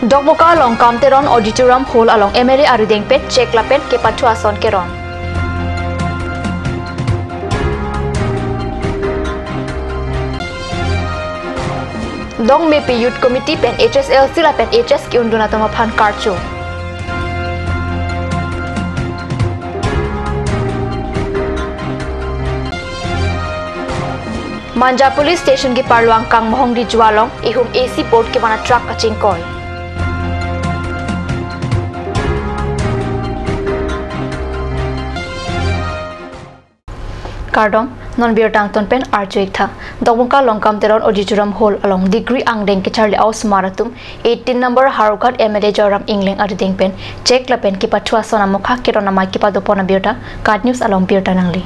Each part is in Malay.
Dogmoka along Kamteron Auditorium Hall along MLA Arudengpet Check Lapet ke Patuason Keron. Dong Mepi Youth Committee pen HSL sila pen HS ki unduna tamapan Karcho. Manja Police Station ki parluang kang mohong di jualong ihum AC board ke mana truck kacing koi. Kardom non biotang ton pen arjoik tha dogmuka longkam teron auditorium hall along degree angdeng ke charli aus maratum 18 number harukat MLA joram ingling ading pen check la pen ki pathua sona mukha kerona mai ki padopona biota card news along biota nangli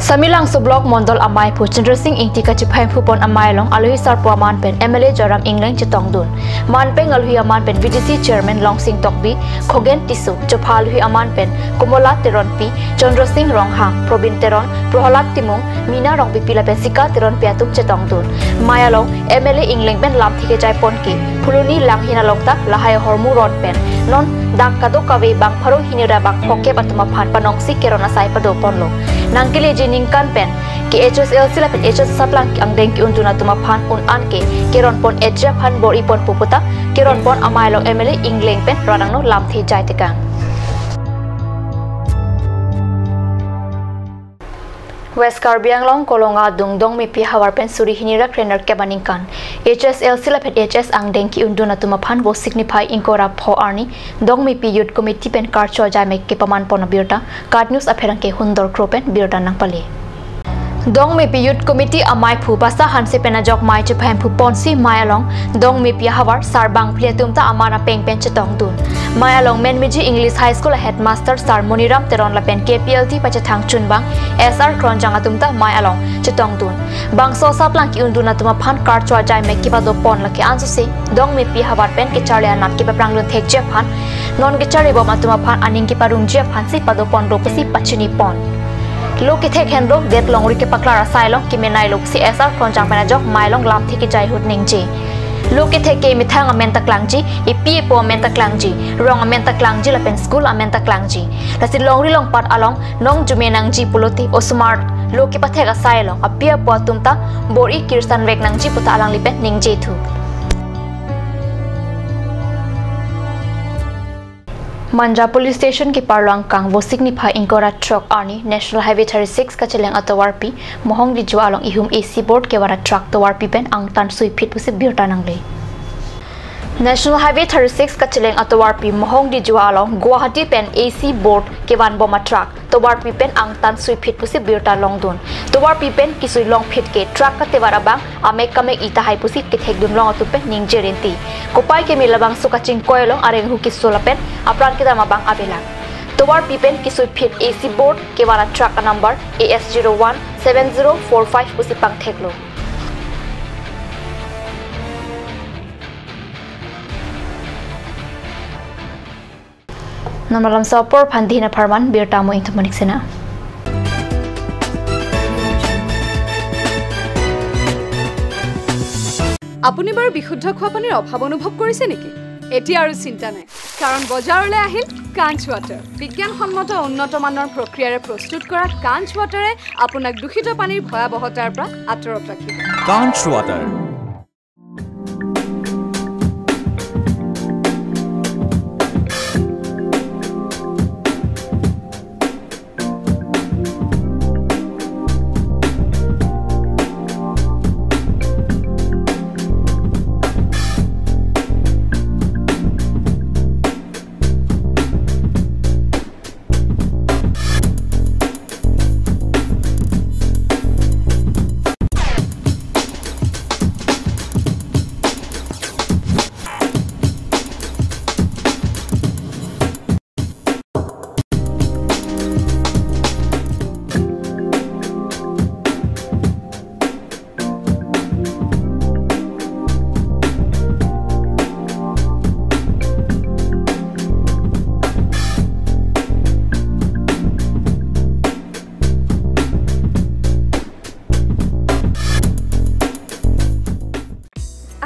Samilang so block mondol amai pu Chandra Singh ingti ka chiphai phupon amai long alui sar pu aman pen MLA joram ingling chitong dun man peng alui aman pen VDC chairman long sing tokbi khogen tisu chophal hui aman pen komola teron pi Chandra Singh rong hang probin teron prohalat timung mina rong pipila pen sika teron piatuk chitong dun maya long MLA ingling pen lam thike jai pon ki phuluni lang hina long tak lahai hormu ron pen non dak kado kawe bang pharo hinira bang poke batuma phan panong si kerona sai pado ponlo nangkili jiningkan pen ki HSL sila pen HS saplang ki angdeng ki untuna tuma phan un an ke keron pon HF phan bor ipon puputa keron pon amai long MLA ingling pen ranang no lam thi jai tekang West Karbi long kolonga dungdong mi pi hawar pen suri hinira trainer ke baningkan HSL sila pen HS angdeng ki unduna tuma phan bo signify inkora pho arni dong mi pi youth committee pen karcho jai mek ke paman pon biota card news apherang ke hundor kropen biota nang pali Dong mi pi youth committee amai phu basa hanse pena jok mai che phem phu ponsi mai along dong mi pi hawar sarbang phletum ta amana peng pen chetong dun mai along menmiji English high school headmaster sar Moniram teron la pen KPLT pachathang chunbang SR kronjang atumta mai along chetong dun bang so saplang ki unduna tuma phan kar chwa jai mek ki ba do pon la ke ansu se dong mi pi hawar pen ke charle anat ki baprang lun thek je phan non ke chare bom atuma phan aning ki parung je phan si pa do pon ro pasi pachini pon Lok ki thek hen lok det long ri ke paklara sai long ki menai lok CSR kronjang pena jok mai long lam thi ki jai hut ning ji Lok ki thek ke mi thang amen taklang ji ipi po amen taklang ji rong amen taklang ji la pen school amen taklang ji la si long ri long pat along nong jumenang ji puloti o smart lok ki pathek asai long apia po tumta bori kirsan rek nang ji puta alang lipen ning ji thu Manja Police Station ki parluang kang bo signify inkora truck arni National Highway 36 ka cheleng atawar pi mohong di jwa along ihum AC board ke wara truck tawar pi pen ang tan sui fit pusi biota nangle National Highway 36 ka cheleng atawar pi mohong di jwa along Guwahati pen AC board ke wan boma truck tawar pi pen ang tan sui fit pusi biota long dun tawar pi pen ki sui long fit ke truck ka tewara bang ame kame ita hai pusi ke thek dun long atu pen ning jerenti kopai ke milabang suka ching koilong areng hu ki sola pen apran kita mabang abela towar pipen kisui fit AC board ke wala truck number AS01 7045 pusi pang theklo namalam sapor phandina pharman biotamo inthomanik sena আপুনি বাৰু বিশুদ্ধ খোৱা পানীৰ অভাৱ অনুভৱ কৰিছে নেকি এতিয়া আৰু চিন্তা নাই কাৰণ বজাৰলৈ আহিল কাঞ্চ ৱাটাৰ বিজ্ঞানসন্মত উন্নত মানৰ প্ৰক্ৰিয়াৰে প্ৰস্তুত কৰা কাঞ্চ ৱাটাৰে আপোনাক দূষিত পানীৰ ভয়াৱহতাৰ পৰা আঁতৰত ৰাখিব কাঞ্চ ৱাটাৰ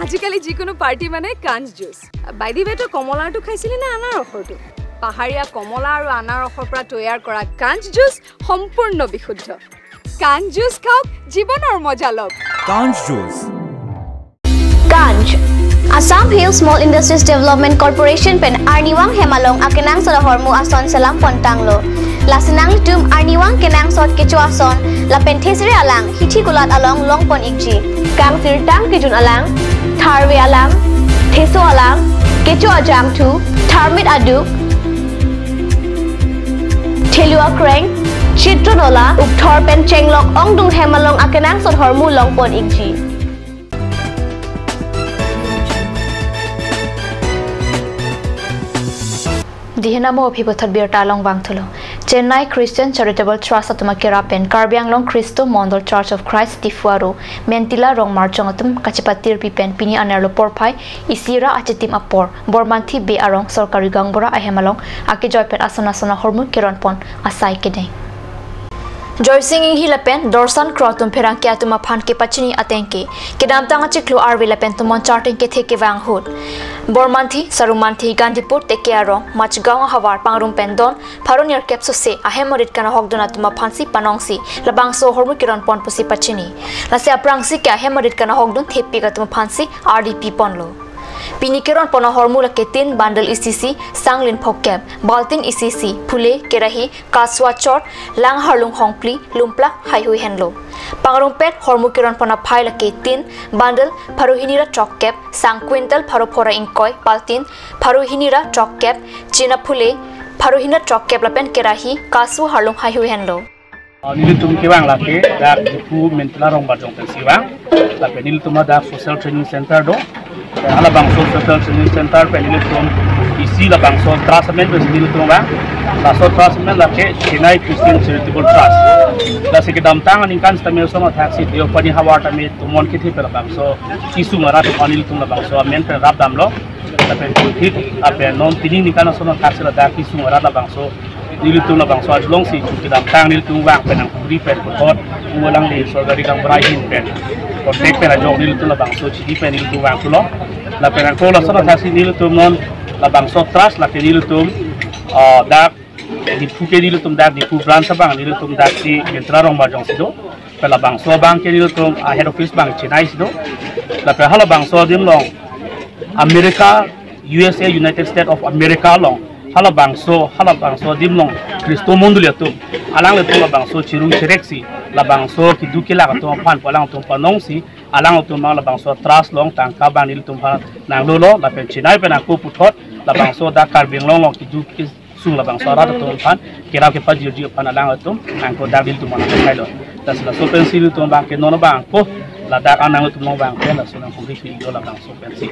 আজিকালি যিকোনো পাৰ্টি মানে কাঞ্চ জুচ বাই দি ৱে তো কমলাটো খাইছিলি না আনাৰসৰটো পাহাৰীয়া কমলা আৰু আনাৰসৰ পৰা তৈয়াৰ কৰা কাঞ্চ জুচ সম্পূৰ্ণ বিশুদ্ধ কাঞ্চ জুচ খাওক জীৱনৰ মজা লওক কাঞ্চ juice Ganj Assam Hill Small Industries Development Corporation pen Arniwang Hemalong akenang sa hormu ason salam pontanglo lasinang tum Arniwang kenang sot kecho ason la penthesre alang hithi gulat along longpon ikji kang sirtang kijun alang tharwe alang theso alang kecho ajam thu tharmit aduk thelua kreng chitronola ukthor pen chenglok ongdung Hemalong akenang sot hormu longpon ikji Dihinamo phibothot birta long wangthulo Chennai Christian Charitable Trust atuma kerapen Karbi Anglong Christo Mondol Church of Christ Tifuaro Mentila rong marchong atum kachipatir pipen pini anerlo porphai isira achetim apor bormanthi be arong sorkari gangbora ahemalong ake joypen asana hormu keronpon asai kedeng Joy singing hilapen dorsan krotum perang kya tuma phan ke pachini atenke kedam tanga chiklu arwi lapen tumon charting ke theke wang hut bormanthi sarumanthi gandhipur teke arong machgaon hawar pangrum pendon pharonier capsu se ahemorit kana hokdona tuma phansi panongsi labang so hormu kiron pon pusi pachini lase aprangsi ke ahemorit kana hokdon thepi ka tuma phansi rdp ponlo Pinikiron pono hormula ke 3 bundle ECC sanglin phokep baltin ECC phule kerahi kaswa chot lang harlung hongpli lumpla haihui henlo pangrungpet hormukiron pono phaila ke 3 bundle pharuhinira chokkep sang quintal pharophora inkoi baltin pharuhinira chokkep china phule pharuhina chokkep lapen kerahi kasu harlung haihui henlo Nilitum kiwang laki dak jipu mentala rong bajong pensiwang tapi nilitum ada social training center do ala bangso social training center pe nilitum isi la bangso trasmen pe nilitum bang laso trasmen laki Chennai Christian Charitable Trust la sekidam tangan ingkan stamil sama taxi dio pani hawar tami tumon kithi pe bangso isu ngara to nilitum la bangso men pe rap damlo tapi hit ape non tini nikana sama taxi la dak isu ngara la bangso Nilitum la bangso ajlong si kita tang nilitum wang penang kubri pen kot ulang di sorgari kang berahin pen kontek pen ajong nilitum la bangso cidi pen nilitum wang tulo la penang kola sana tasi nilitum non la bangso trust la ke nilitum dak di puke nilitum dak di pu brand sabang nilitum dak si gentra rong bajong sido pen la bangso bang ke nilitum head office bang Chennai sido la pen hala bangso dim long America USA United States of America long hala bangso dimlong Kristo mondul yatum alang le tung la bangso chirung chireksi la bangso kiduki la tum pan palang tum panongsi alang tum la bangso tras long tangka banil tum pa nang lolo la pen Chennai pen aku puthot la bangso da Karbi long kiduki sung la bangso ra tum pan kira ke pajir ji pan alang tum angko dadil tum na kailo tas la so pen sil tum bang ke nono bang ko la da anang tum long bang pen la so nang kubri fi la bangso pen si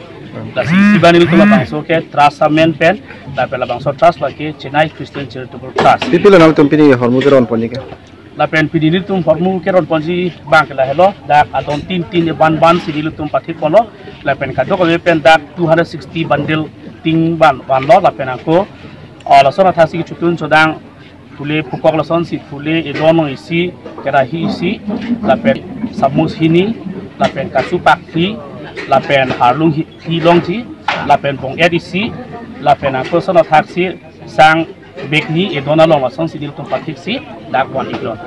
la si banil tum la bangso ke trasamen pen la pen la bangso trust la ke Chennai Christian Charitable Trust Pipila nam tumpini hormukeron ponike la pen pidini tum hormukeron ponji bank la hello da adon tin ban sidil tum pathik polo la pen ka dok pen da 260 bundle ting ban lo la pen ko la sona thasi chutun chodang fule pukok la son si fule edono isi kerahi isi la pen samus hini la pen kasupak thi la pen harlung hi longji la pen bong edisi la pen ko sona thasi sang bekni edona long son sidil tum pathik si dak wan iglon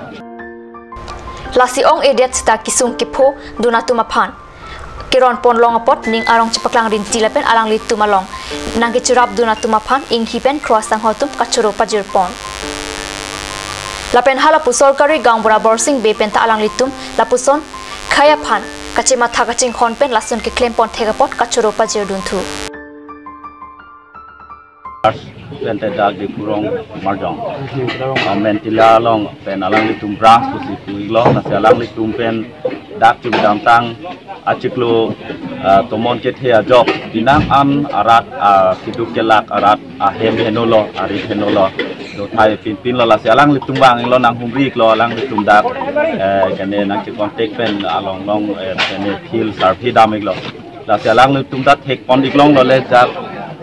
Lasi ong edet sta kisung kipo dunatuma phan Kiron pon long apot ning arong chipaklang rin tilapen alang lit tumalong nangki churap dunatuma phan ing hipen cross ang hotum kachuro pajir pon Lapen hala pusorkari gangbora borsing bepen ta alang litum lapuson khaya phan kachima thakaching khonpen lasun ke claim pon thegapot kachuro pajir duntu Pente dag di kurong marjong. Mentila long pen alang litum bra pusi puilo nasi alang litum pen dak tu bidang tang aciklo tomon kethe ajok dinang an arat kiduk kelak arat ahem henolo arit henolo do thai pin lo la si alang litum bang lo nang humri lo alang litum dak kene nang ki contact pen along long kene fil sarphi damig lo la si alang litum dak thek pon diklong lo le jak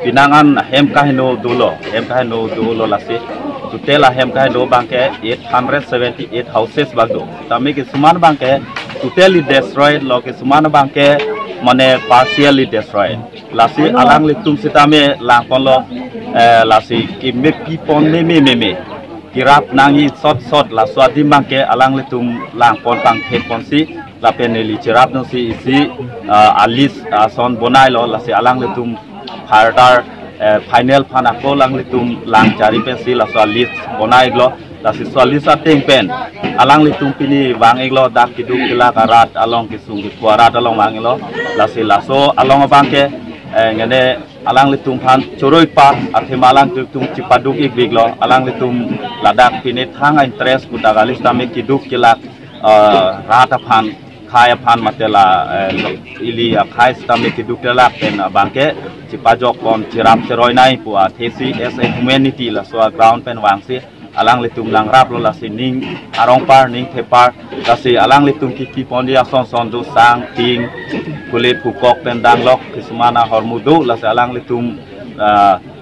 pinangan hem kahino dulo lasi tutela hem kahino bangke 878 houses bagdo tami ke suman bangke totally destroyed lo ke suman bangke mane partially destroyed. Lasi alang litum sitame lang polo lasi ki me pipon me kirap nangi sot la swadi mangke alang litum lang pon pang ponsi la peneli kirap no si isi alis son bonai lo lasi alang litum hardar final panako lang litum lang cari pensi la swalis bonai lo lasi swalis ateng pen alang litum pini wang eglo dak kiduk kila karat along kisung kuarat along wang lo lasi laso along bangke ngene alang litum pan choroi pa athemalang litum cipaduk iglo alang litum ladak pini thang interest kutagalis tame kiduk kila rata pan khai pan matela ili khai tame kiduk kila pen bangke cipajok pom cirap ceroi nai puat thesi as a humanity la so ground pen wangsi alang litum lang rap lo lasi ning arong par ning thepar lasi alang litum ki pondia son do sang ting kulit pukok tendang lok kismana hormudu lasi alang litum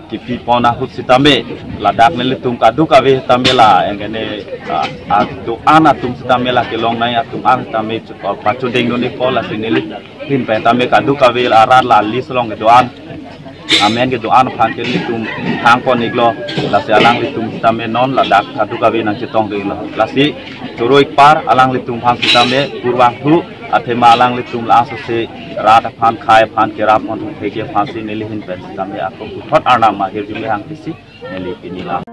ki pona hut sitame ladak ne litum kadu kawe tamela engene do ana tum sitame la kelong nai atum an tame pacu ding no ni pola sinili pin pe tame kadu kawe arat la lislong doan amen ke doan phan ke litum hang kon iglo lasi alang litum sitame non ladak kadu kawe nang citong iglo lasi turoi par alang litum phan sitame purwang hu athema alang litum la asose rata phan khai phan kirap on theke phan si neli hin pen sitame akok thot arna ma hirjumi hang pisi neli pinila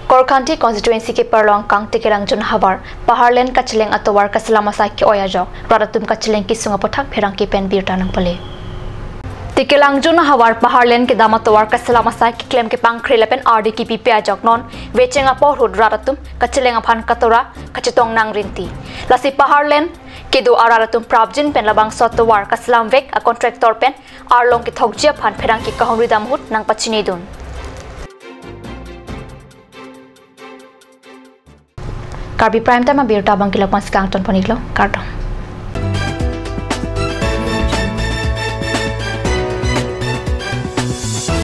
Korkanti constituency ke Perlong Kang Tikerang Jun Habar Paharlen Kacheleng Atowar Kaslama Sai ki Oyajok Pradatum Kacheleng ki Sunga Pothak Pherang ki Pen Bir Tanang Pale Tikelang Jun Habar Paharlen ke Damatowar Kaslama Sai ki claim ke Pangkhre Lepen RD ki PP ajok non Wechenga Por Hud Radatum Kacheleng Aphan Katora Kachitong Nang Rinti Lasi Paharlen Kido Araratum Prabjin Pen Labang Sotowar Kaslam Vek a contractor pen Arlong ki Thokjia Phan Pherang ki Kahonri Damhut Nang Pachinidun Karbi Prime Time Birta Bangkila Paskang Ton Paniglo Karton